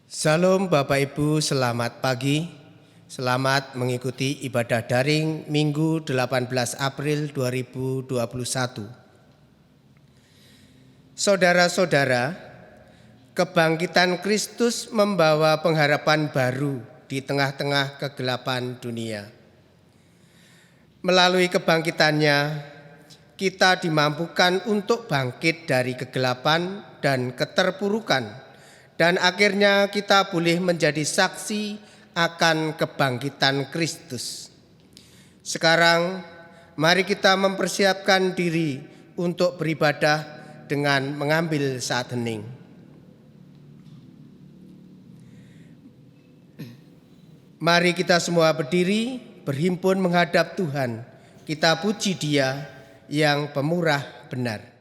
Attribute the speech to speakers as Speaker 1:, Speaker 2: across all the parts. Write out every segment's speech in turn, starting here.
Speaker 1: Salam Bapak Ibu, selamat pagi. Selamat mengikuti ibadah daring Minggu 18 April 2021. Saudara-saudara, kebangkitan Kristus membawa pengharapan baru di tengah-tengah kegelapan dunia. Melalui kebangkitannya, kita dimampukan untuk bangkit dari kegelapan dan keterpurukan, dan akhirnya kita boleh menjadi saksi akan kebangkitan Kristus. Sekarang, mari kita mempersiapkan diri untuk beribadah dengan mengambil saat hening. Mari kita semua berdiri, berhimpun menghadap Tuhan. Kita puji Dia yang pemurah benar.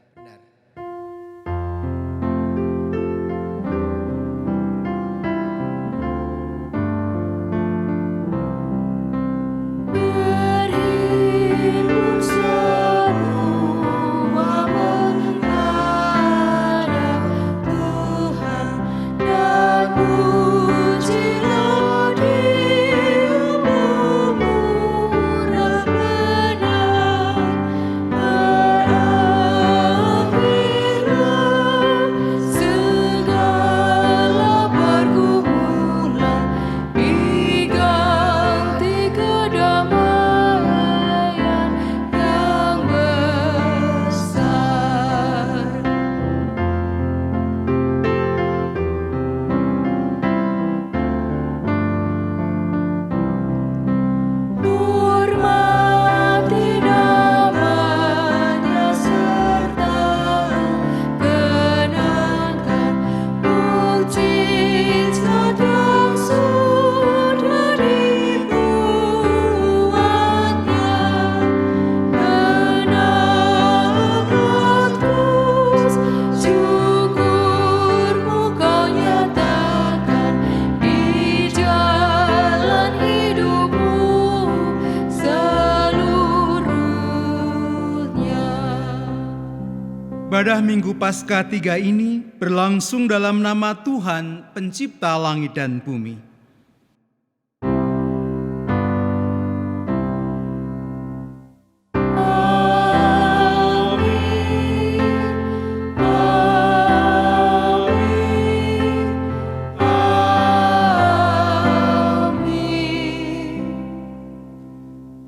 Speaker 2: Ibadah Minggu Paskah 3 ini berlangsung dalam nama Tuhan, Pencipta langit dan bumi.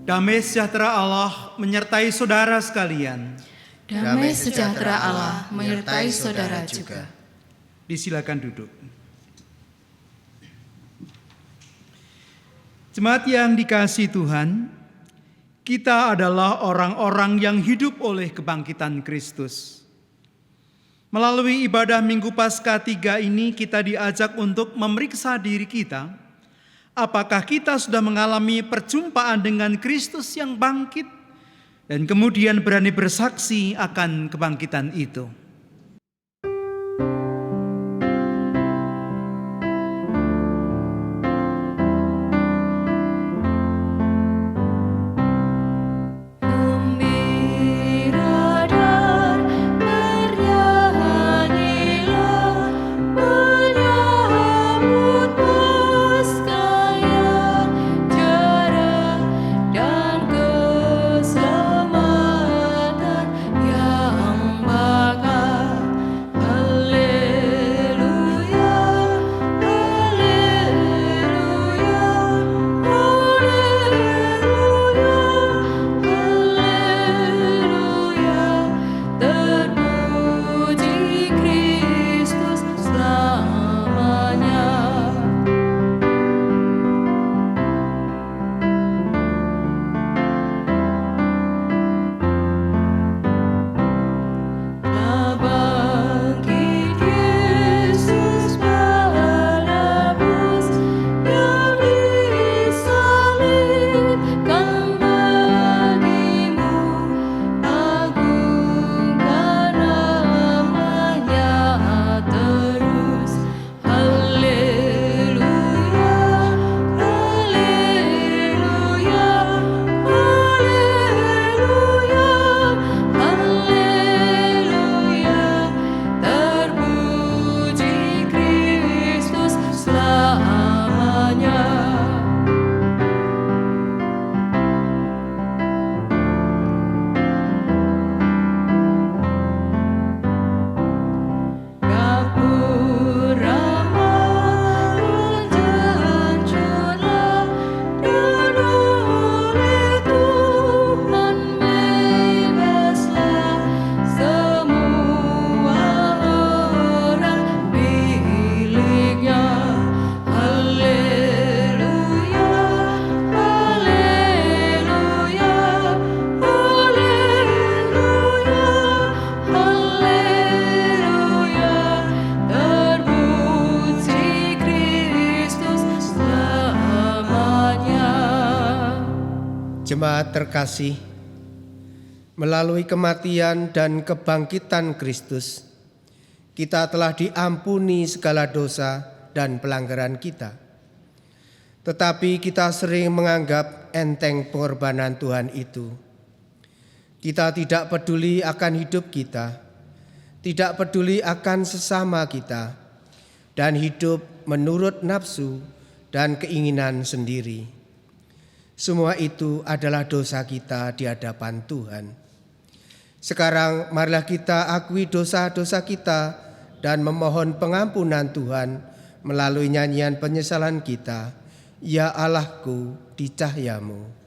Speaker 2: Damai sejahtera Allah menyertai saudara sekalian.
Speaker 3: Damai sejahtera Allah menyertai saudara juga.
Speaker 2: Disilakan duduk. Jemaat yang dikasihi Tuhan, kita adalah orang-orang yang hidup oleh kebangkitan Kristus. Melalui ibadah Minggu Paskah 3 ini kita diajak untuk memeriksa diri kita. Apakah kita sudah mengalami perjumpaan dengan Kristus yang bangkit? Dan kemudian berani bersaksi akan kebangkitan itu.
Speaker 3: Yang bakal
Speaker 1: Jemaat terkasih, melalui kematian dan kebangkitan Kristus, kita telah diampuni segala dosa dan pelanggaran kita. Tetapi kita sering menganggap enteng pengorbanan Tuhan itu. Kita tidak peduli akan hidup kita, tidak peduli akan sesama kita, dan hidup menurut nafsu dan keinginan sendiri. Semua itu adalah dosa kita di hadapan Tuhan. Sekarang marilah kita akui dosa-dosa kita dan memohon pengampunan Tuhan melalui nyanyian penyesalan kita, Ya Allahku di cahyamu.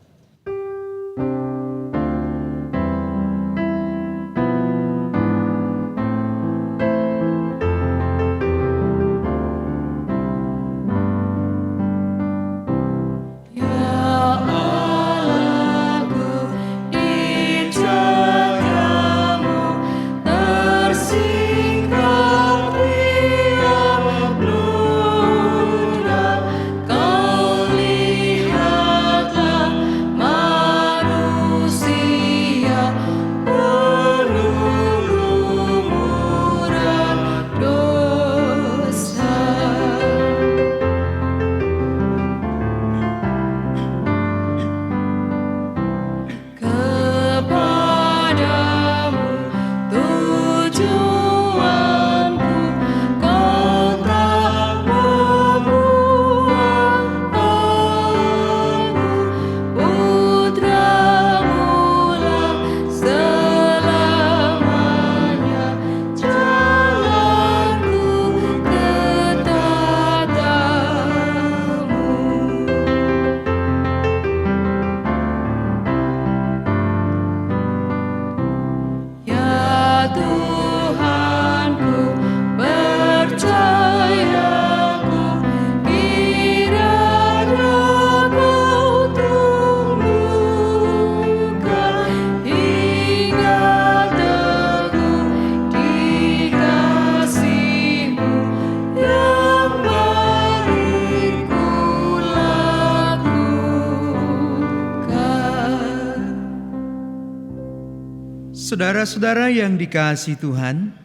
Speaker 2: Saudara-saudara yang dikasihi Tuhan,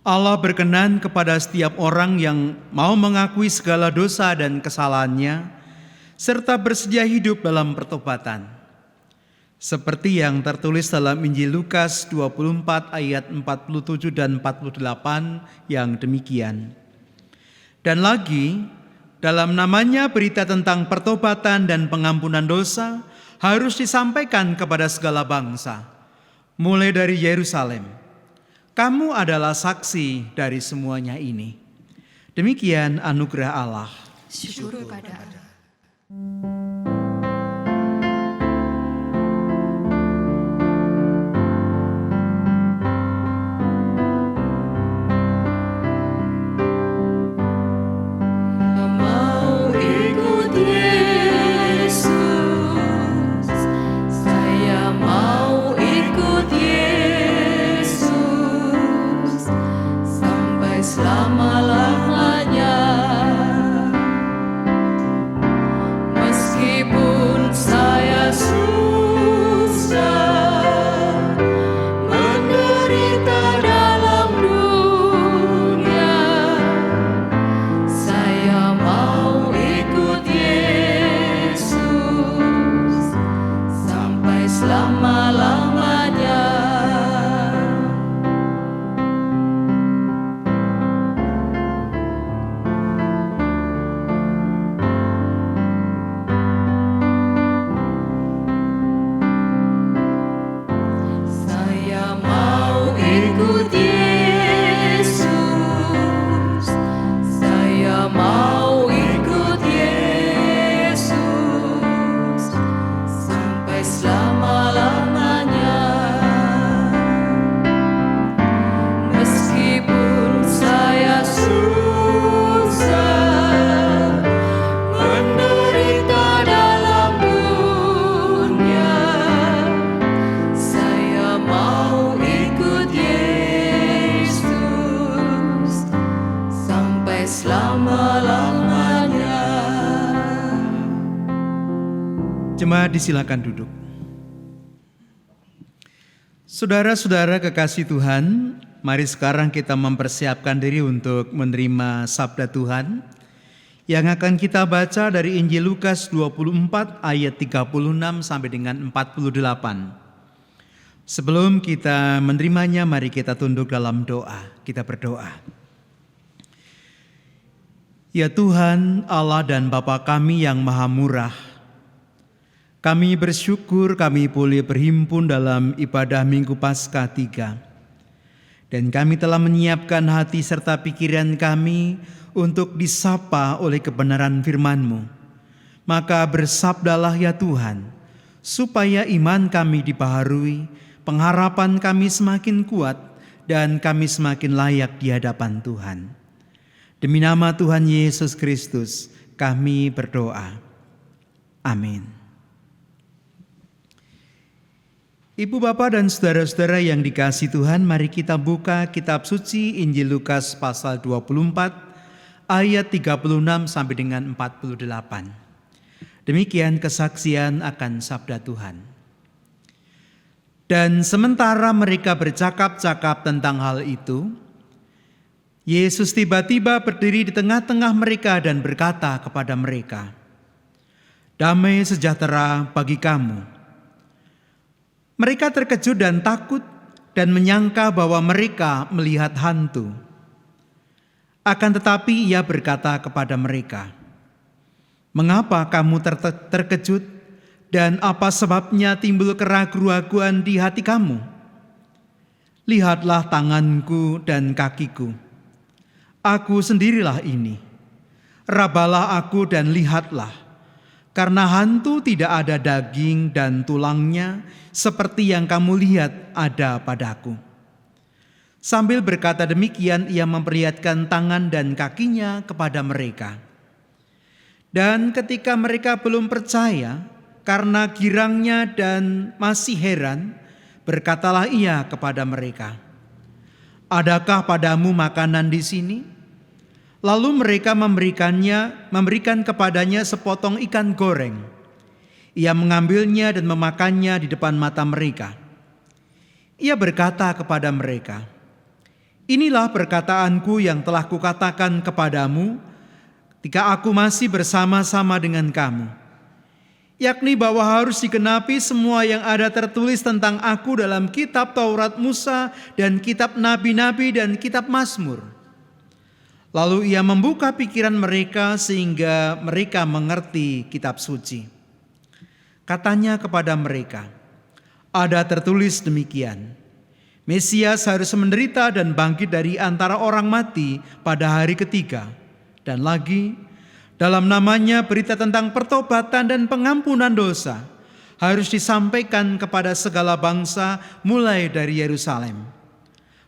Speaker 2: Allah berkenan kepada setiap orang yang mau mengakui segala dosa dan kesalahannya, serta bersedia hidup dalam pertobatan. Seperti yang tertulis dalam Injil Lukas 24 ayat 47 dan 48 yang demikian. Dan lagi, dalam namanya berita tentang pertobatan dan pengampunan dosa harus disampaikan kepada segala bangsa. Mulai dari Yerusalem, kamu adalah saksi dari semuanya ini. Demikian anugerah Allah.
Speaker 3: Syukur pada Allah.
Speaker 4: Selama-lamanya, meski
Speaker 2: Jemaat disilakan duduk. Saudara-saudara kekasih Tuhan, mari sekarang kita mempersiapkan diri untuk menerima sabda Tuhan yang akan kita baca dari Injil Lukas 24 ayat 36 sampai dengan 48. Sebelum kita menerimanya, mari kita tunduk dalam doa. Kita berdoa. Ya Tuhan, Allah dan Bapa kami yang maha murah, kami bersyukur kami boleh berhimpun dalam ibadah Minggu Paskah 3. Dan kami telah menyiapkan hati serta pikiran kami untuk disapa oleh kebenaran firman-Mu. Maka bersabdalah ya Tuhan, supaya iman kami dibaharui, pengharapan kami semakin kuat, dan kami semakin layak di hadapan Tuhan. Demi nama Tuhan Yesus Kristus, kami berdoa. Amin. Ibu bapak dan saudara-saudara yang dikasihi Tuhan, mari kita buka kitab suci Injil Lukas pasal 24 ayat 36 sampai dengan 48. Demikian kesaksian akan sabda Tuhan. Dan sementara mereka bercakap-cakap tentang hal itu, Yesus tiba-tiba berdiri di tengah-tengah mereka dan berkata kepada mereka, "Damai sejahtera bagi kamu." Mereka terkejut dan takut dan menyangka bahwa mereka melihat hantu. Akan tetapi ia berkata kepada mereka, "Mengapa kamu terkejut dan apa sebabnya timbul keraguan-raguan di hati kamu? Lihatlah tanganku dan kakiku. Aku sendirilah ini. Rabalah aku dan lihatlah. Karena hantu tidak ada daging dan tulangnya seperti yang kamu lihat ada padaku." Sambil berkata demikian, ia memperlihatkan tangan dan kakinya kepada mereka. Dan ketika mereka belum percaya karena girangnya dan masih heran, berkatalah ia kepada mereka, "Adakah padamu makanan di sini?" Lalu mereka memberikan kepadanya sepotong ikan goreng. Ia mengambilnya dan memakannya di depan mata mereka. Ia berkata kepada mereka, "Inilah perkataanku yang telah kukatakan kepadamu ketika aku masih bersama-sama dengan kamu, yakni bahwa harus digenapi semua yang ada tertulis tentang aku dalam kitab Taurat Musa dan kitab Nabi-Nabi dan kitab Mazmur." Lalu ia membuka pikiran mereka sehingga mereka mengerti kitab suci. Katanya kepada mereka, "Ada tertulis demikian, Mesias harus menderita dan bangkit dari antara orang mati pada hari ketiga. Dan lagi, dalam namanya berita tentang pertobatan dan pengampunan dosa harus disampaikan kepada segala bangsa mulai dari Yerusalem.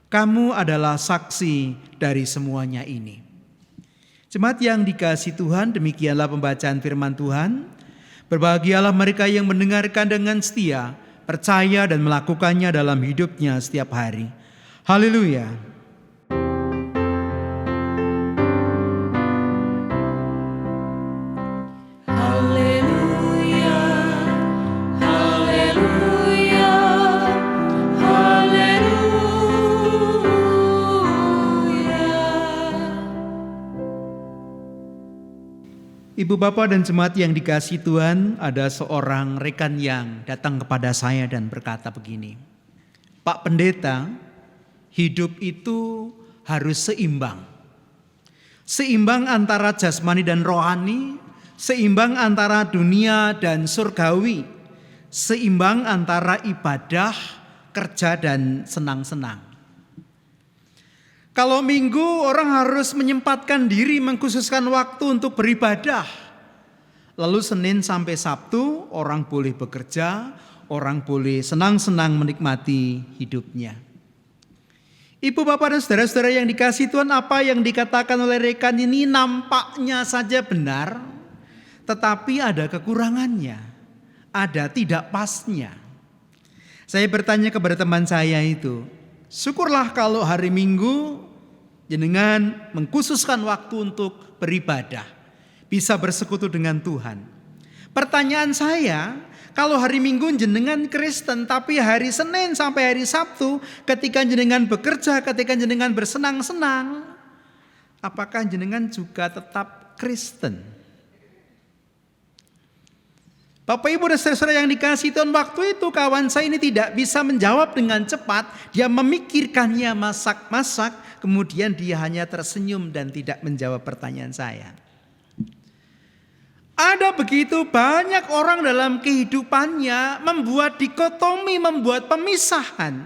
Speaker 2: Kamu adalah saksi dari semuanya ini." Jemaat yang dikasihi Tuhan, demikianlah pembacaan firman Tuhan. Berbahagialah mereka yang mendengarkan dengan setia, percaya dan melakukannya dalam hidupnya setiap hari. Haleluya. Ibu bapak dan jemaat yang dikasihi Tuhan, ada seorang rekan yang datang kepada saya dan berkata begini, "Pak Pendeta, hidup itu harus seimbang. Seimbang antara jasmani dan rohani, seimbang antara dunia dan surgawi, seimbang antara ibadah, kerja dan senang-senang. Kalau minggu orang harus menyempatkan diri mengkhususkan waktu untuk beribadah. Lalu Senin sampai Sabtu orang boleh bekerja, orang boleh senang-senang menikmati hidupnya." Ibu bapak dan saudara-saudara yang dikasihi Tuhan, apa yang dikatakan oleh rekan ini nampaknya saja benar, tetapi ada kekurangannya, ada tidak pasnya. Saya bertanya kepada teman saya itu, "Syukurlah kalau hari Minggu jenengan mengkhususkan waktu untuk beribadah, bisa bersekutu dengan Tuhan. Pertanyaan saya, kalau hari Minggu jenengan Kristen, tapi hari Senin sampai hari Sabtu ketika jenengan bekerja, ketika jenengan bersenang-senang, apakah jenengan juga tetap Kristen? Bapak Ibu dan saudara yang dikasihi Tuhan, waktu itu kawan saya ini tidak bisa menjawab dengan cepat. Dia memikirkannya masak-masak, kemudian dia hanya tersenyum dan tidak menjawab pertanyaan saya. Ada begitu banyak orang dalam kehidupannya membuat dikotomi, membuat pemisahan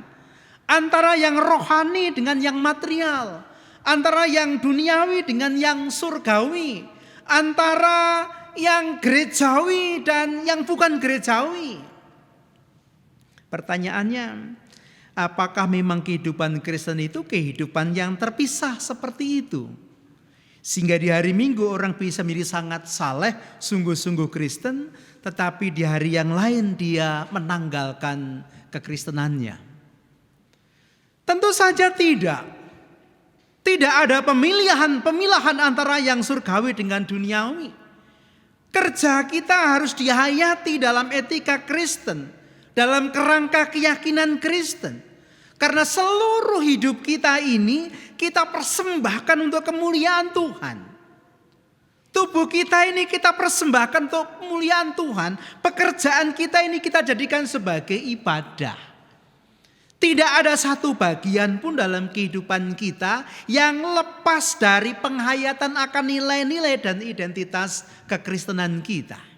Speaker 2: antara yang rohani dengan yang material, antara yang duniawi dengan yang surgawi, antara yang gerejawi dan yang bukan gerejawi. Pertanyaannya, apakah memang kehidupan Kristen itu kehidupan yang terpisah seperti itu? Sehingga di hari Minggu orang bisa menjadi sangat saleh, sungguh-sungguh Kristen, tetapi di hari yang lain dia menanggalkan kekristenannya. Tentu saja tidak. Tidak ada pemilahan antara yang surgawi dengan duniawi. Kerja kita harus dihayati dalam etika Kristen, dalam kerangka keyakinan Kristen. Karena seluruh hidup kita ini kita persembahkan untuk kemuliaan Tuhan. Tubuh kita ini kita persembahkan untuk kemuliaan Tuhan. Pekerjaan kita ini kita jadikan sebagai ibadah. Tidak ada satu bagian pun dalam kehidupan kita yang lepas dari penghayatan akan nilai-nilai dan identitas kekristenan kita.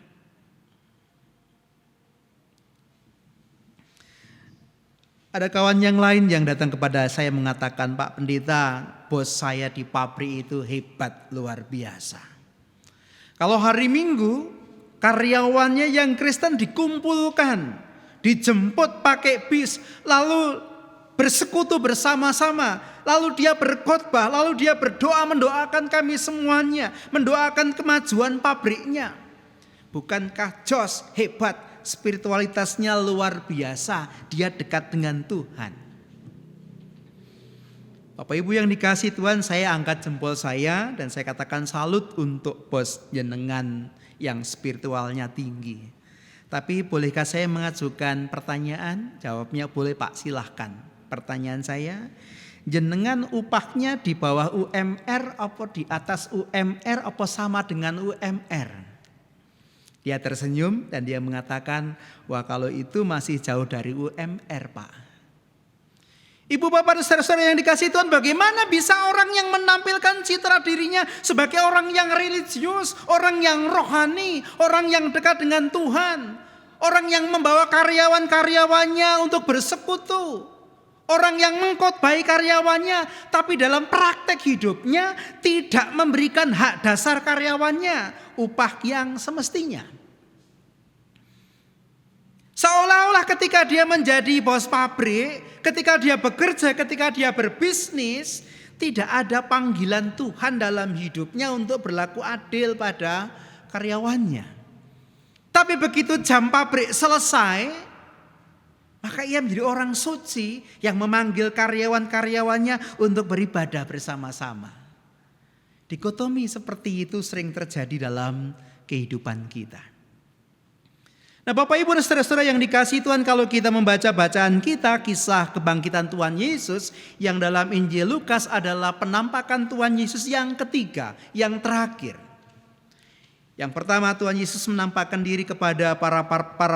Speaker 2: Ada kawan yang lain yang datang kepada saya mengatakan, Pak Pendeta, bos saya di pabrik itu hebat luar biasa. Kalau hari Minggu karyawannya yang Kristen dikumpulkan, dijemput pakai bis, lalu bersekutu bersama-sama, lalu dia berkhotbah, lalu dia berdoa mendoakan kami semuanya, mendoakan kemajuan pabriknya. Bukankah Jos hebat, spiritualitasnya luar biasa, dia dekat dengan Tuhan. Bapak Ibu yang dikasihi Tuhan, saya angkat jempol saya dan saya katakan salut untuk bos jenengan yang spiritualnya tinggi. Tapi bolehkah saya mengajukan pertanyaan? Jawabnya boleh Pak, silahkan. Pertanyaan saya, jenengan upahnya di bawah UMR apa di atas UMR apa sama dengan UMR? Dia tersenyum dan dia mengatakan, wah kalau itu masih jauh dari UMR Pak. Ibu bapak dan saudara-saudara yang dikasihi Tuhan, bagaimana bisa orang yang menampilkan citra dirinya sebagai orang yang religius, orang yang rohani, orang yang dekat dengan Tuhan, orang yang membawa karyawan-karyawannya untuk bersekutu, orang yang mengkhotbahi karyawannya, tapi dalam praktek hidupnya tidak memberikan hak dasar karyawannya, upah yang semestinya. Seolah-olah ketika dia menjadi bos pabrik, ketika dia bekerja, ketika dia berbisnis, tidak ada panggilan Tuhan dalam hidupnya untuk berlaku adil pada karyawannya. Tapi begitu jam pabrik selesai, maka ia menjadi orang suci yang memanggil karyawan-karyawannya untuk beribadah bersama-sama. Dikotomi seperti itu sering terjadi dalam kehidupan kita. Nah Bapak Ibu dan saudara-saudara yang dikasihi Tuhan, kalau kita membaca bacaan kita kisah kebangkitan Tuhan Yesus yang dalam Injil Lukas adalah penampakan Tuhan Yesus yang ketiga, yang terakhir. Yang pertama Tuhan Yesus menampakkan diri kepada para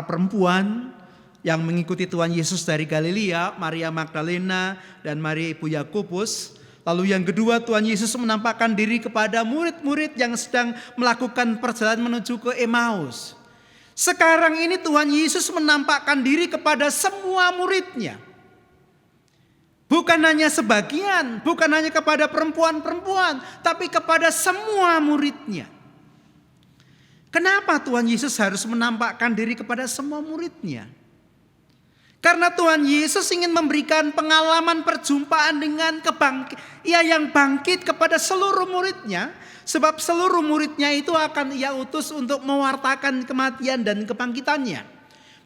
Speaker 2: perempuan yang mengikuti Tuhan Yesus dari Galilea, Maria Magdalena dan Maria ibu Yakobus. Lalu yang kedua Tuhan Yesus menampakkan diri kepada murid-murid yang sedang melakukan perjalanan menuju ke Emmaus. Sekarang ini Tuhan Yesus menampakkan diri kepada semua muridnya. Bukan hanya sebagian, bukan hanya kepada perempuan-perempuan, tapi kepada semua muridnya. Kenapa Tuhan Yesus harus menampakkan diri kepada semua muridnya? Karena Tuhan Yesus ingin memberikan pengalaman perjumpaan dengan Ia yang bangkit kepada seluruh muridnya. Sebab seluruh muridnya itu akan Ia utus untuk mewartakan kematian dan kebangkitannya.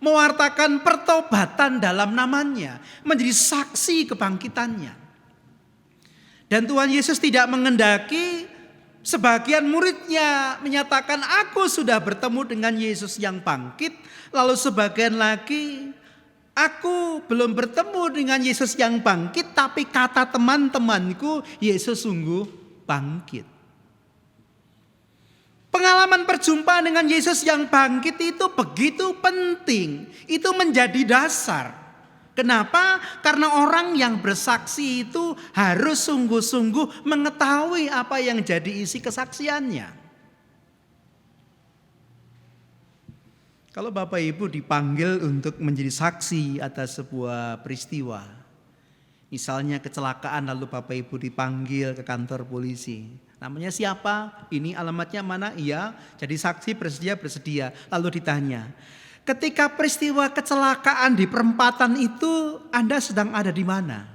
Speaker 2: Mewartakan pertobatan dalam namanya. Menjadi saksi kebangkitannya. Dan Tuhan Yesus tidak mengendaki Sebagian muridnya menyatakan, aku sudah bertemu dengan Yesus yang bangkit. Lalu sebagian lagi, aku belum bertemu dengan Yesus yang bangkit, tapi kata teman-temanku, Yesus sungguh bangkit. Pengalaman perjumpaan dengan Yesus yang bangkit itu begitu penting. Itu menjadi dasar. Kenapa? Karena orang yang bersaksi itu harus sungguh-sungguh mengetahui apa yang jadi isi kesaksiannya. Kalau Bapak Ibu dipanggil untuk menjadi saksi atas sebuah peristiwa, misalnya kecelakaan lalu Bapak Ibu dipanggil ke kantor polisi. Namanya siapa? Ini alamatnya mana? Iya, jadi saksi bersedia. Lalu ditanya, ketika peristiwa kecelakaan di perempatan itu Anda sedang ada di mana?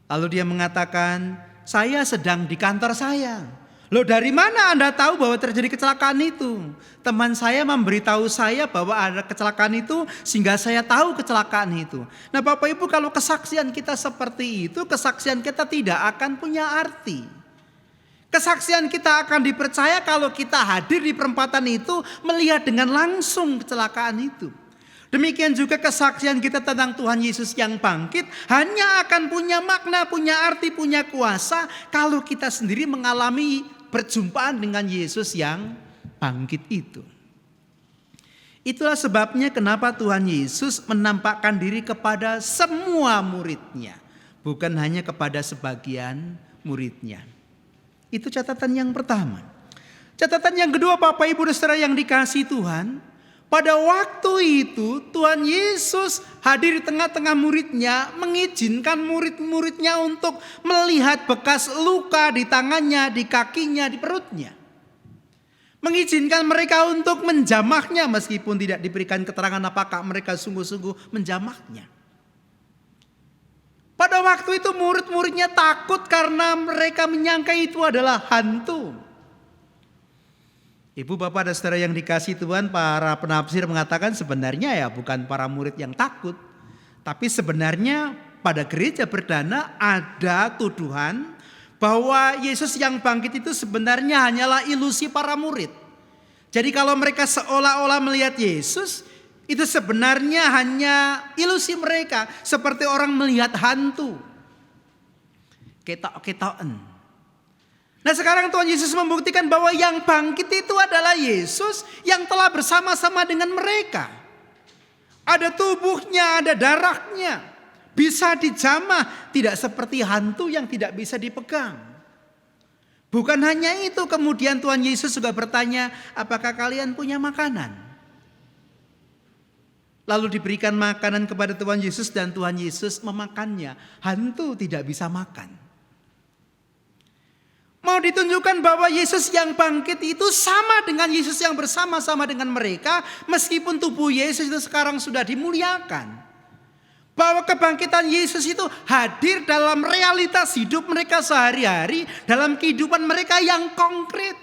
Speaker 2: Lalu dia mengatakan, saya sedang di kantor saya. Loh, dari mana Anda tahu bahwa terjadi kecelakaan itu? Teman saya memberitahu saya bahwa ada kecelakaan itu sehingga saya tahu kecelakaan itu. Nah Bapak Ibu, kalau kesaksian kita seperti itu, kesaksian kita tidak akan punya arti. Kesaksian kita akan dipercaya kalau kita hadir di perempatan itu, melihat dengan langsung kecelakaan itu. Demikian juga kesaksian kita tentang Tuhan Yesus yang bangkit hanya akan punya makna, punya arti, punya kuasa kalau kita sendiri mengalami perjumpaan dengan Yesus yang bangkit itu. Itulah sebabnya kenapa Tuhan Yesus menampakkan diri kepada semua muridnya, bukan hanya kepada sebagian muridnya. Itu catatan yang pertama. Catatan yang kedua, Bapak Ibu dan Saudara yang dikasihi Tuhan, pada waktu itu Tuhan Yesus hadir di tengah-tengah muridnya, mengizinkan murid-muridnya untuk melihat bekas luka di tangannya, di kakinya, di perutnya. Mengizinkan mereka untuk menjamahnya meskipun tidak diberikan keterangan apakah mereka sungguh-sungguh menjamahnya. Pada waktu itu murid-muridnya takut karena mereka menyangka itu adalah hantu. Ibu, bapak dan saudara yang dikasihi Tuhan, para penafsir mengatakan sebenarnya ya bukan para murid yang takut. Tapi sebenarnya pada gereja perdana ada tuduhan bahwa Yesus yang bangkit itu sebenarnya hanyalah ilusi para murid. Jadi kalau mereka seolah-olah melihat Yesus, itu sebenarnya hanya ilusi mereka. Seperti orang melihat hantu. Ketok-ketokan. Nah sekarang Tuhan Yesus membuktikan bahwa yang bangkit itu adalah Yesus yang telah bersama-sama dengan mereka. Ada tubuhnya, ada darahnya. Bisa dijamah, tidak seperti hantu yang tidak bisa dipegang. Bukan hanya itu, kemudian Tuhan Yesus juga bertanya, apakah kalian punya makanan? Lalu diberikan makanan kepada Tuhan Yesus dan Tuhan Yesus memakannya. Hantu tidak bisa makan. Mau ditunjukkan bahwa Yesus yang bangkit itu sama dengan Yesus yang bersama-sama dengan mereka. Meskipun tubuh Yesus itu sekarang sudah dimuliakan. Bahwa kebangkitan Yesus itu hadir dalam realitas hidup mereka sehari-hari. Dalam kehidupan mereka yang konkret.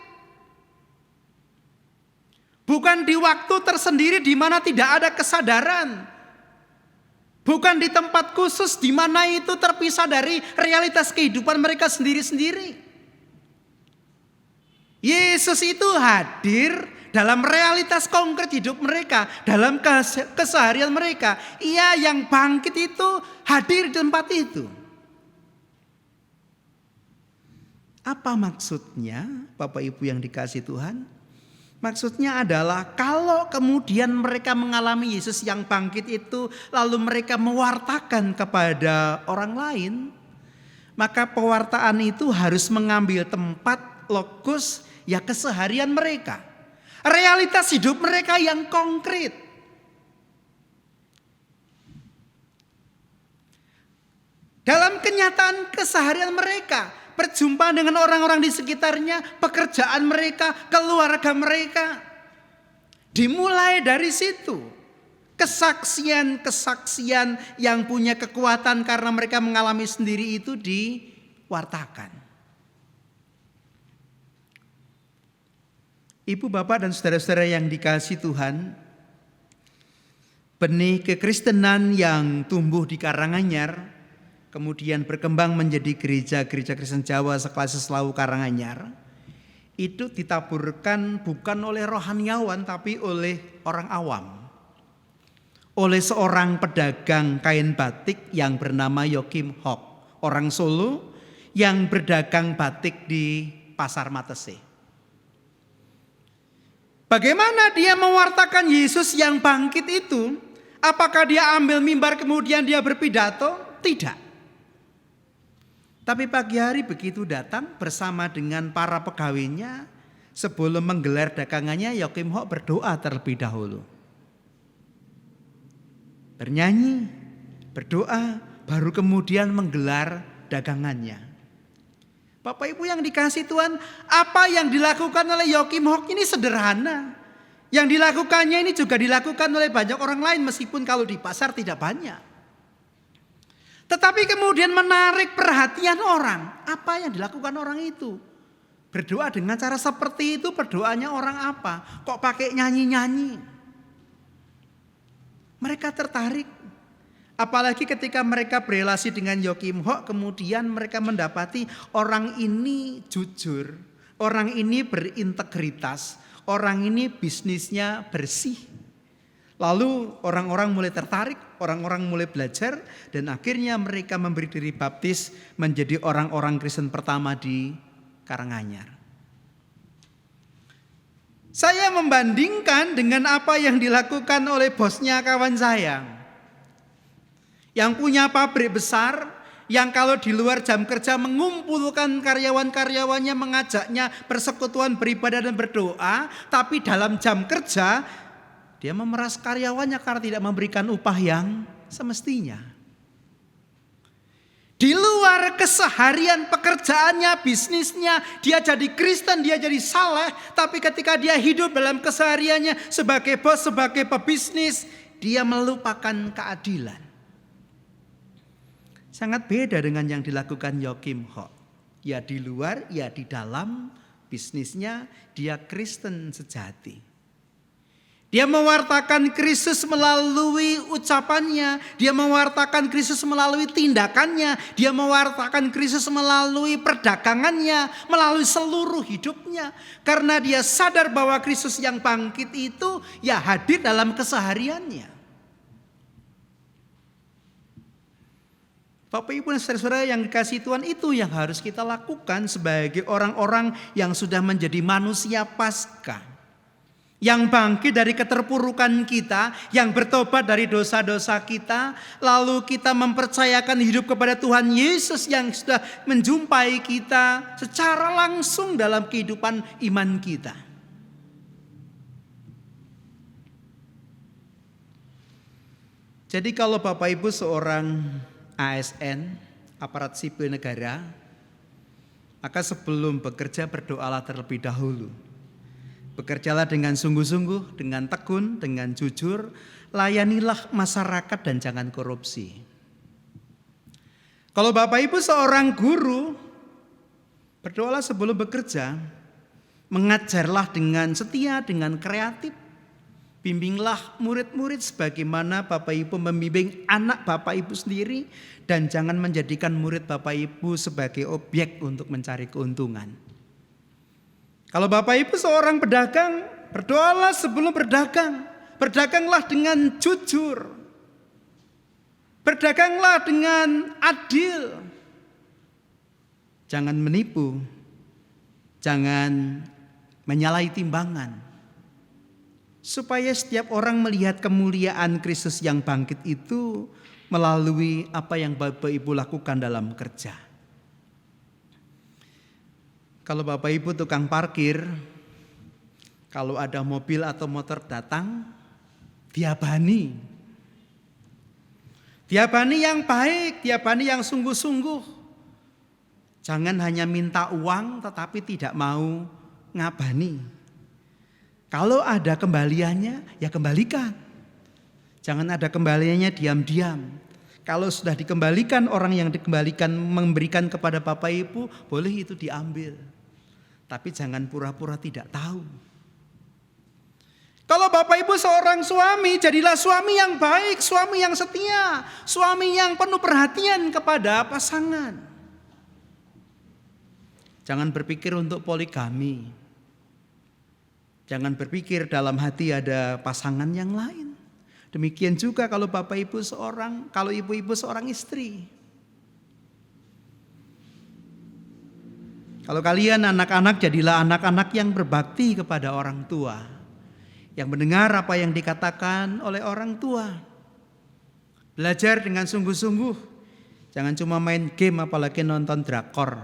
Speaker 2: Bukan di waktu tersendiri di mana tidak ada kesadaran. Bukan di tempat khusus di mana itu terpisah dari realitas kehidupan mereka sendiri-sendiri. Yesus itu hadir dalam realitas konkret hidup mereka, dalam keseharian mereka. Ia yang bangkit itu hadir di tempat itu. Apa maksudnya, Bapak Ibu yang dikasihi Tuhan? Maksudnya adalah kalau kemudian mereka mengalami Yesus yang bangkit itu, lalu mereka mewartakan kepada orang lain, maka pewartaan itu harus mengambil tempat, lokus, ya keseharian mereka. Realitas hidup mereka yang konkret. Dalam kenyataan keseharian mereka, perjumpaan dengan orang-orang di sekitarnya, pekerjaan mereka, keluarga mereka. Dimulai dari situ. Kesaksian-kesaksian yang punya kekuatan karena mereka mengalami sendiri itu diwartakan. Ibu, bapak, dan saudara-saudara yang dikasihi Tuhan, benih kekristenan yang tumbuh di Karanganyar kemudian berkembang menjadi gereja-gereja Kristen Jawa sekelas Seslawu Karanganyar, itu ditaburkan bukan oleh rohaniawan tapi oleh orang awam. Oleh seorang pedagang kain batik yang bernama Yokim Hok, orang Solo yang berdagang batik di Pasar Matese. Bagaimana dia mewartakan Yesus yang bangkit itu? Apakah dia ambil mimbar kemudian dia berpidato? Tidak. Tapi pagi hari begitu datang bersama dengan para pegawainya, sebelum menggelar dagangannya, Yokim Hok berdoa terlebih dahulu. Bernyanyi, berdoa, baru kemudian menggelar dagangannya. Bapak Ibu yang dikasih Tuhan, apa yang dilakukan oleh Yokim Hok ini sederhana. Yang dilakukannya ini juga dilakukan oleh banyak orang lain, meskipun kalau di pasar tidak banyak. Tetapi kemudian menarik perhatian orang. Apa yang dilakukan orang itu? Berdoa dengan cara seperti itu, berdoanya orang apa? Kok pakai nyanyi-nyanyi? Mereka tertarik. Apalagi ketika mereka berelasi dengan Yokim Hok, kemudian mereka mendapati orang ini jujur, orang ini berintegritas, orang ini bisnisnya bersih. Lalu orang-orang mulai tertarik, orang-orang mulai belajar, dan akhirnya mereka memberi diri baptis menjadi orang-orang Kristen pertama di Karanganyar. Saya membandingkan dengan apa yang dilakukan oleh bosnya kawan saya. Yang punya pabrik besar, yang kalau di luar jam kerja mengumpulkan karyawan-karyawannya, mengajaknya persekutuan beribadah dan berdoa, tapi dalam jam kerja dia memeras karyawannya karena tidak memberikan upah yang semestinya. Di luar keseharian pekerjaannya, bisnisnya, dia jadi Kristen, dia jadi saleh. Tapi ketika dia hidup dalam kesehariannya sebagai bos, sebagai pebisnis, dia melupakan keadilan. Sangat beda dengan yang dilakukan Yokim Hok. Ya di luar, ya di dalam bisnisnya, dia Kristen sejati. Dia mewartakan Kristus melalui ucapannya, dia mewartakan Kristus melalui tindakannya, dia mewartakan Kristus melalui perdagangannya, melalui seluruh hidupnya. Karena dia sadar bahwa Kristus yang bangkit itu ya hadir dalam kesehariannya. Bapak Ibu dan saudara-saudara yang dikasihi Tuhan, itu yang harus kita lakukan sebagai orang-orang yang sudah menjadi manusia Paskah. Yang bangkit dari keterpurukan kita, yang bertobat dari dosa-dosa kita, lalu kita mempercayakan hidup kepada Tuhan Yesus yang sudah menjumpai kita secara langsung dalam kehidupan iman kita. Jadi kalau Bapak Ibu seorang ASN, aparat sipil negara, maka sebelum bekerja berdoalah terlebih dahulu. Bekerjalah dengan sungguh-sungguh, dengan tekun, dengan jujur, layanilah masyarakat dan jangan korupsi. Kalau Bapak Ibu seorang guru, berdoalah sebelum bekerja, mengajarlah dengan setia, dengan kreatif, bimbinglah murid-murid sebagaimana Bapak Ibu membimbing anak Bapak Ibu sendiri, dan jangan menjadikan murid Bapak Ibu sebagai objek untuk mencari keuntungan. Kalau Bapak Ibu seorang pedagang, berdoalah sebelum berdagang. Berdaganglah dengan jujur. Berdaganglah dengan adil. Jangan menipu. Jangan menyalahi timbangan. Supaya setiap orang melihat kemuliaan Kristus yang bangkit itu melalui apa yang Bapak Ibu lakukan dalam kerja. Kalau Bapak Ibu tukang parkir, kalau ada mobil atau motor datang, diabani. Diabani yang baik, diabani yang sungguh-sungguh. Jangan hanya minta uang tetapi tidak mau ngabani. Kalau ada kembaliannya, ya kembalikan. Jangan ada kembaliannya diam-diam. Kalau sudah dikembalikan, orang yang dikembalikan memberikan kepada Bapak Ibu, boleh itu diambil. Tapi jangan pura-pura tidak tahu. Kalau Bapak Ibu seorang suami, jadilah suami yang baik, suami yang setia, suami yang penuh perhatian kepada pasangan. Jangan berpikir untuk poligami. Jangan berpikir dalam hati ada pasangan yang lain. Demikian juga kalau Bapak Ibu kalau ibu-ibu seorang istri. Kalau kalian anak-anak, jadilah anak-anak yang berbakti kepada orang tua. Yang mendengar apa yang dikatakan oleh orang tua. Belajar dengan sungguh-sungguh. Jangan cuma main game apalagi nonton drakor.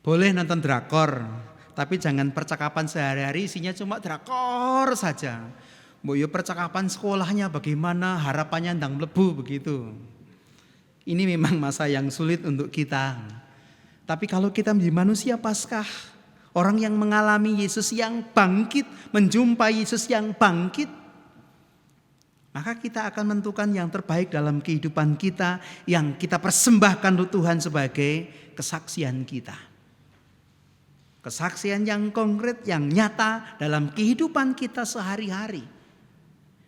Speaker 2: Boleh nonton drakor, tapi jangan percakapan sehari-hari isinya cuma drakor saja. Mbok percakapan sekolahnya bagaimana, harapannya ndang mlebu begitu. Ini memang masa yang sulit untuk kita. Tapi kalau kita menjadi manusia Paskah, orang yang mengalami Yesus yang bangkit, menjumpai Yesus yang bangkit, maka kita akan menentukan yang terbaik dalam kehidupan kita, yang kita persembahkan untuk Tuhan sebagai kesaksian kita. Kesaksian yang konkret, yang nyata dalam kehidupan kita sehari-hari.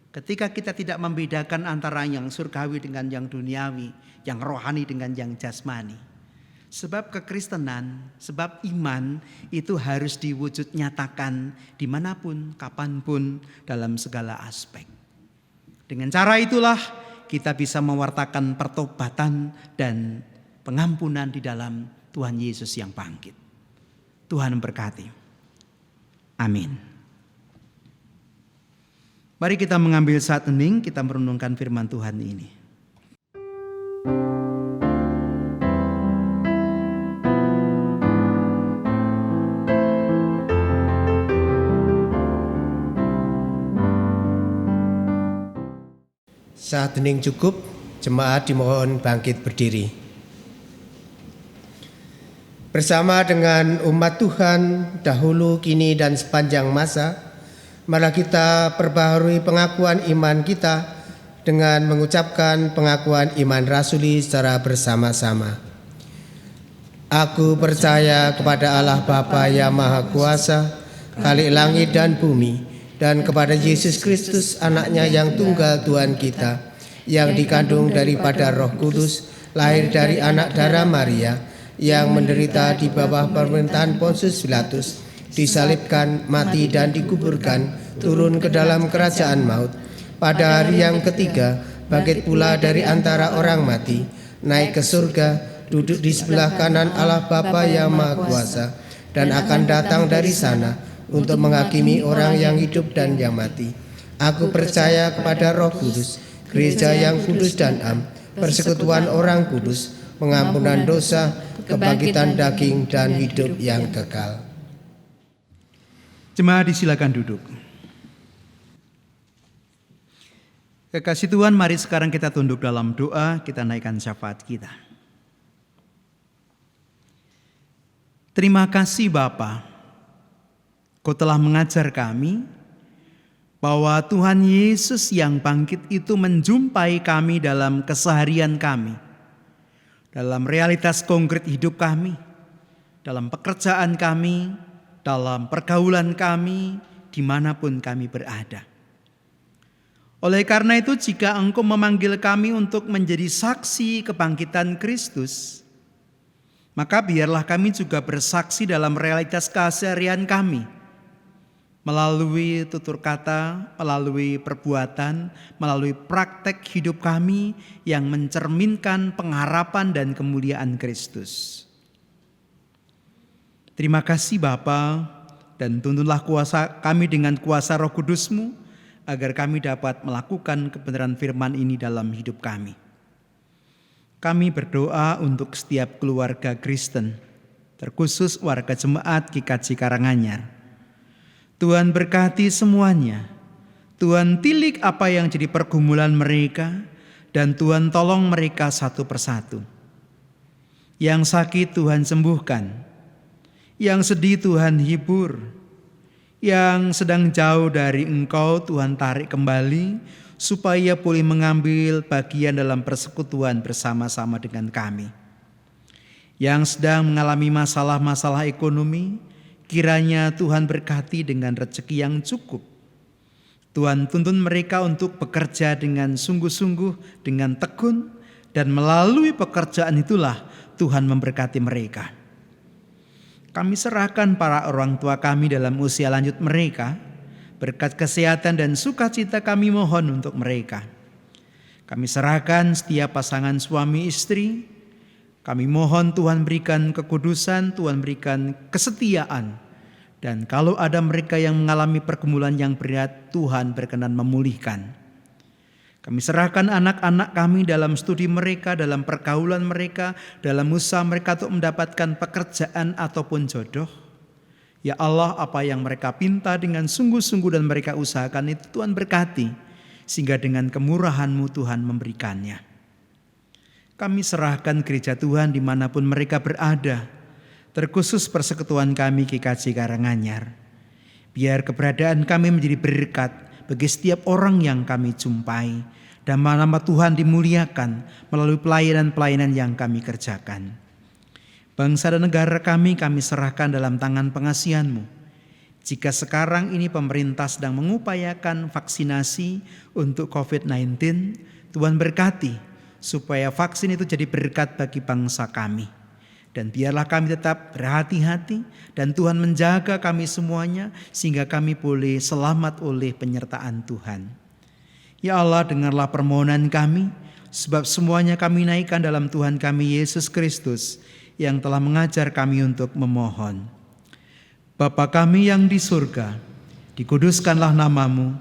Speaker 2: Ketika kita tidak membedakan antara yang surgawi dengan yang duniawi, yang rohani dengan yang jasmani. Sebab kekristenan, sebab iman itu harus diwujud nyatakan dimanapun, kapanpun, dalam segala aspek. Dengan cara itulah kita bisa mewartakan pertobatan dan pengampunan di dalam Tuhan Yesus yang bangkit. Tuhan memberkati. Amin. Mari kita mengambil saat hening, kita merenungkan firman Tuhan ini.
Speaker 1: Saat hening cukup, jemaat dimohon bangkit berdiri. Bersama dengan umat Tuhan dahulu, kini, dan sepanjang masa, mari kita perbaharui pengakuan iman kita dengan mengucapkan pengakuan iman rasuli secara bersama-sama. Aku percaya kepada Allah Bapa yang Maha Kuasa, Khalik langit dan bumi, dan kepada Yesus Kristus, anaknya yang tunggal Tuhan kita, yang dikandung daripada Roh Kudus, lahir dari anak darah Maria, yang menderita di bawah pemerintahan Pontius Pilatus, disalibkan, mati dan dikuburkan, turun ke dalam kerajaan maut. Pada hari yang ketiga, bangkit pula dari antara orang mati, naik ke surga, duduk di sebelah kanan Allah Bapa yang Maha Kuasa, dan akan datang dari sana untuk menghakimi orang yang hidup dan yang mati. Aku percaya kepada Roh Kudus, gereja yang kudus dan am, persekutuan orang kudus, pengampunan dosa, kebangkitan daging, dan hidup yang kekal.
Speaker 2: Jemaat disilakan duduk. Kekasih Tuhan, mari sekarang kita tunduk dalam doa, kita naikkan syafaat kita. Terima kasih Bapa, Kau telah mengajar kami bahwa Tuhan Yesus yang bangkit itu menjumpai kami dalam keseharian kami, dalam realitas konkret hidup kami, dalam pekerjaan kami, dalam pergaulan kami, dimanapun kami berada. Oleh karena itu, jika Engkau memanggil kami untuk menjadi saksi kebangkitan Kristus, maka biarlah kami juga bersaksi dalam realitas keseharian kami, melalui tutur kata, melalui perbuatan, melalui praktek hidup kami yang mencerminkan pengharapan dan kemuliaan Kristus. Terima kasih Bapa, dan tuntunlah kuasa kami dengan kuasa Roh Kudus-Mu, agar kami dapat melakukan kebenaran firman ini dalam hidup kami. Kami berdoa untuk setiap keluarga Kristen, terkhusus warga jemaat GKJ Karanganyar. Tuhan berkati semuanya. Tuhan tilik apa yang jadi pergumulan mereka, dan Tuhan tolong mereka satu persatu. Yang sakit Tuhan sembuhkan, yang sedih Tuhan hibur, yang sedang jauh dari Engkau Tuhan tarik kembali, supaya boleh mengambil bagian dalam persekutuan bersama-sama dengan kami. Yang sedang mengalami masalah-masalah ekonomi, Kiranya Tuhan berkati dengan rezeki yang cukup. Tuhan tuntun mereka untuk bekerja dengan sungguh-sungguh, dengan tekun, dan melalui pekerjaan itulah Tuhan memberkati mereka. Kami serahkan para orang tua kami dalam usia lanjut mereka, berkat kesehatan dan sukacita kami mohon untuk mereka. Kami serahkan setiap pasangan suami istri. Kami mohon Tuhan berikan kekudusan, Tuhan berikan kesetiaan. Dan kalau ada mereka yang mengalami pergumulan yang berat, Tuhan berkenan memulihkan. Kami serahkan anak-anak kami dalam studi mereka, dalam pergaulan mereka, dalam usaha mereka untuk mendapatkan pekerjaan ataupun jodoh. Ya Allah, apa yang mereka pinta dengan sungguh-sungguh dan mereka usahakan itu Tuhan berkati, sehingga dengan kemurahan-Mu Tuhan memberikannya. Kami serahkan gereja Tuhan dimanapun mereka berada, terkhusus persekutuan kami GKJ Karanganyar. Biar keberadaan kami menjadi berkat bagi setiap orang yang kami jumpai, dan nama Tuhan dimuliakan melalui pelayanan-pelayanan yang kami kerjakan. Bangsa dan negara kami serahkan dalam tangan pengasihan-Mu. Jika sekarang ini pemerintah sedang mengupayakan vaksinasi untuk COVID-19, Tuhan berkati supaya vaksin itu jadi berkat bagi bangsa kami. Dan biarlah kami tetap berhati-hati dan Tuhan menjaga kami semuanya sehingga kami boleh selamat oleh penyertaan Tuhan. Ya Allah, dengarlah permohonan kami, sebab semuanya kami naikkan dalam Tuhan kami Yesus Kristus yang telah mengajar kami untuk memohon. Bapa kami yang di surga, dikuduskanlah nama-Mu,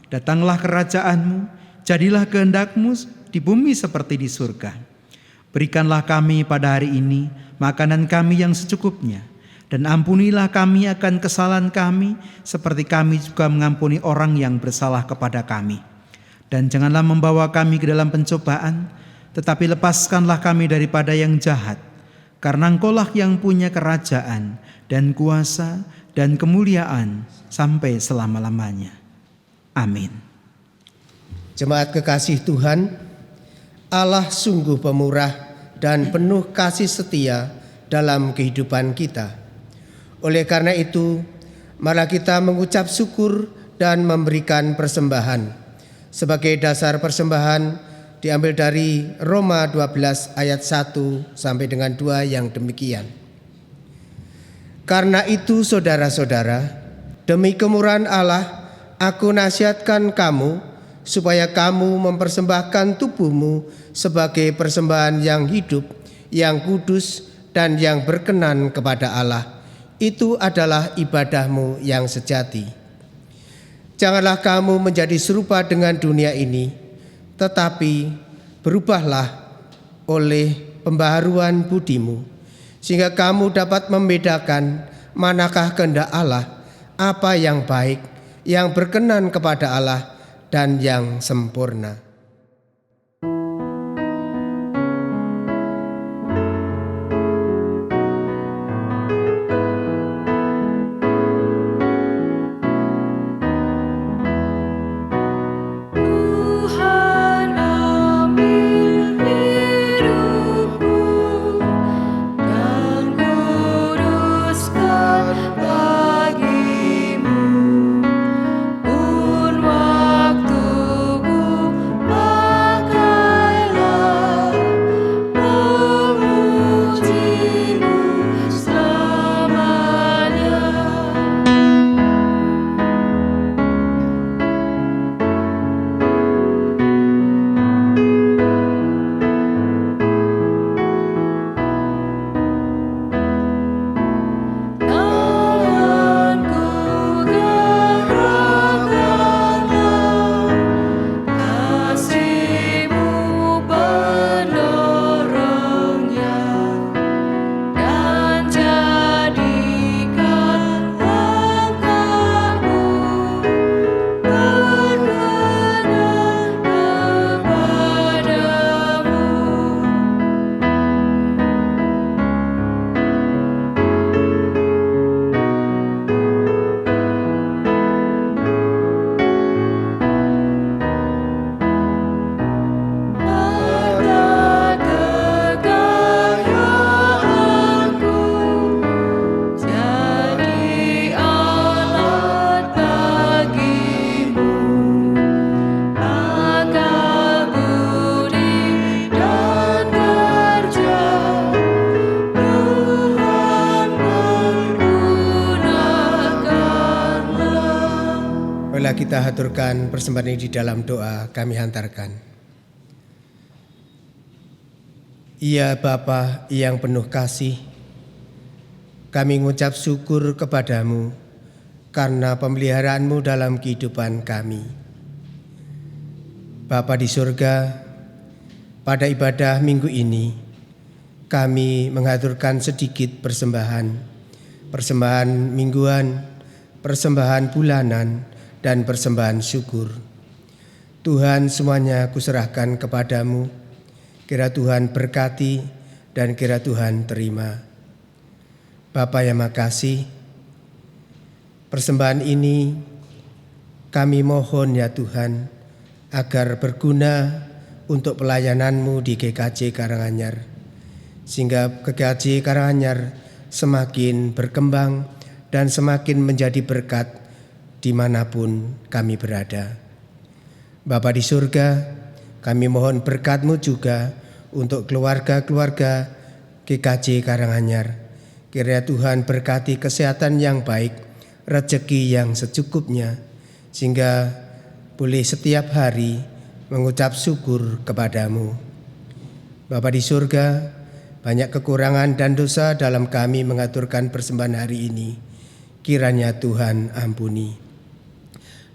Speaker 2: datanglah kerajaan-Mu, jadilah kehendak-Mu di bumi seperti di surga. Berikanlah kami pada hari ini makanan kami yang secukupnya, dan ampunilah kami akan kesalahan kami, seperti kami juga mengampuni orang yang bersalah kepada kami. Dan janganlah membawa kami ke dalam pencobaan, tetapi lepaskanlah kami daripada yang jahat, karena Engkau-lah yang punya kerajaan dan kuasa dan kemuliaan sampai selama-lamanya. Amin.
Speaker 1: Jemaat kekasih Tuhan, Allah sungguh pemurah dan penuh kasih setia dalam kehidupan kita. Oleh karena itu, mari kita mengucap syukur dan memberikan persembahan. Sebagai dasar persembahan diambil dari Roma 12 ayat 1 sampai dengan 2 yang demikian. Karena itu saudara-saudara, demi kemurahan Allah, aku nasihatkan kamu supaya kamu mempersembahkan tubuhmu sebagai persembahan yang hidup, yang kudus, dan yang berkenan kepada Allah. Itu adalah ibadahmu yang sejati. Janganlah kamu menjadi serupa dengan dunia ini, tetapi berubahlah oleh pembaharuan budimu, sehingga kamu dapat membedakan manakah kehendak Allah, apa yang baik, yang berkenan kepada Allah, dan yang sempurna. kita haturkan persembahan ini di dalam doa kami hantarkan. Ya Bapa yang penuh kasih, kami mengucap syukur kepadamu karena pemeliharaanmu dalam kehidupan kami. Bapa di surga, pada ibadah minggu ini kami mengaturkan sedikit persembahan mingguan, persembahan bulanan, dan persembahan syukur. Tuhan, semuanya kuserahkan kepadamu. Kira Tuhan berkati dan kira Tuhan terima. Bapa yang makasih, persembahan ini kami mohon ya Tuhan agar berguna untuk pelayananmu di GKJ Karanganyar, sehingga GKJ Karanganyar semakin berkembang dan semakin menjadi berkat dimanapun kami berada. Bapa di surga, kami mohon berkat-Mu juga untuk keluarga-keluarga GKJ Karanganyar. Kiranya Tuhan berkati kesehatan yang baik, rezeki yang secukupnya, sehingga boleh setiap hari mengucap syukur kepadamu. Bapa di surga, banyak kekurangan dan dosa dalam kami mengaturkan persembahan hari ini. Kiranya Tuhan ampuni.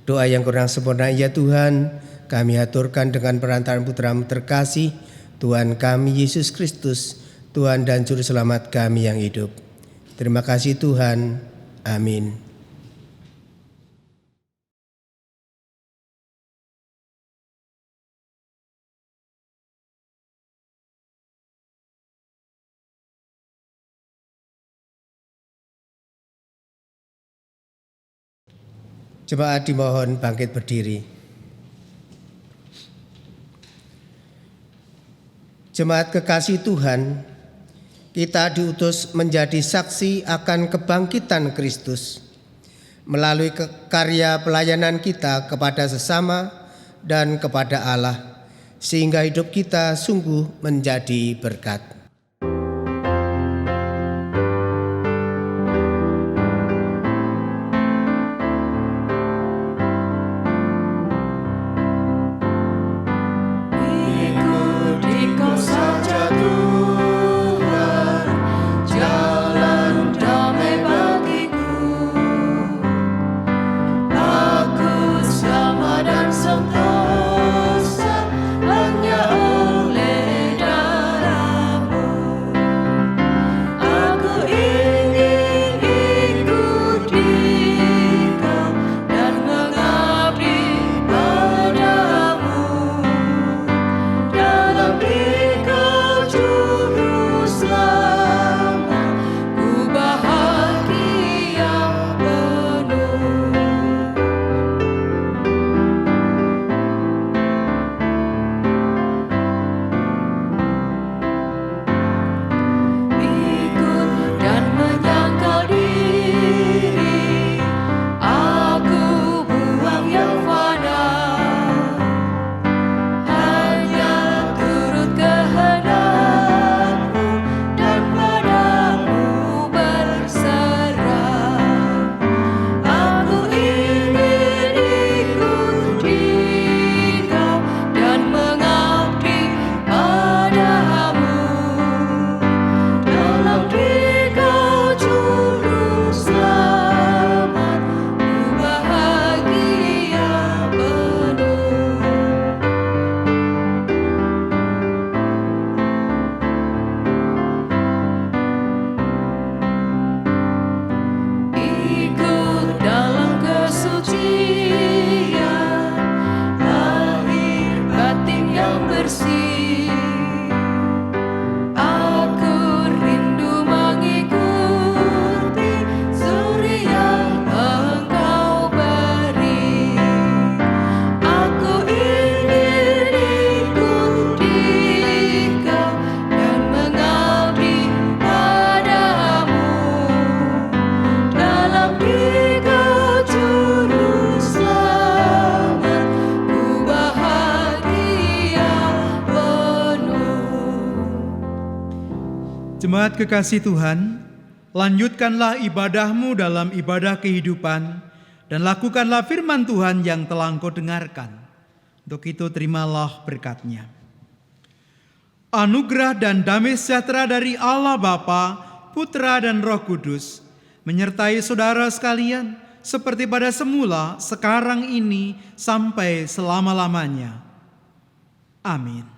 Speaker 1: Doa yang kurang sempurna ya Tuhan, kami aturkan dengan perantaraan Putra-Mu terkasih, Tuhan kami Yesus Kristus, Tuhan dan Juru Selamat kami yang hidup. Terima kasih Tuhan. Amin. Jemaat dimohon bangkit berdiri. Jemaat kekasih Tuhan, kita diutus menjadi saksi akan kebangkitan Kristus melalui karya pelayanan kita kepada sesama dan kepada Allah, sehingga hidup kita sungguh menjadi berkat.
Speaker 2: Jemaat kekasih Tuhan, lanjutkanlah ibadahmu dalam ibadah kehidupan dan lakukanlah firman Tuhan yang telah engkau dengarkan. Untuk itu terimalah berkat-Nya. Anugerah dan damai sejahtera dari Allah Bapa, Putra dan Roh Kudus menyertai saudara sekalian seperti pada semula, sekarang ini, sampai selama-lamanya. Amin.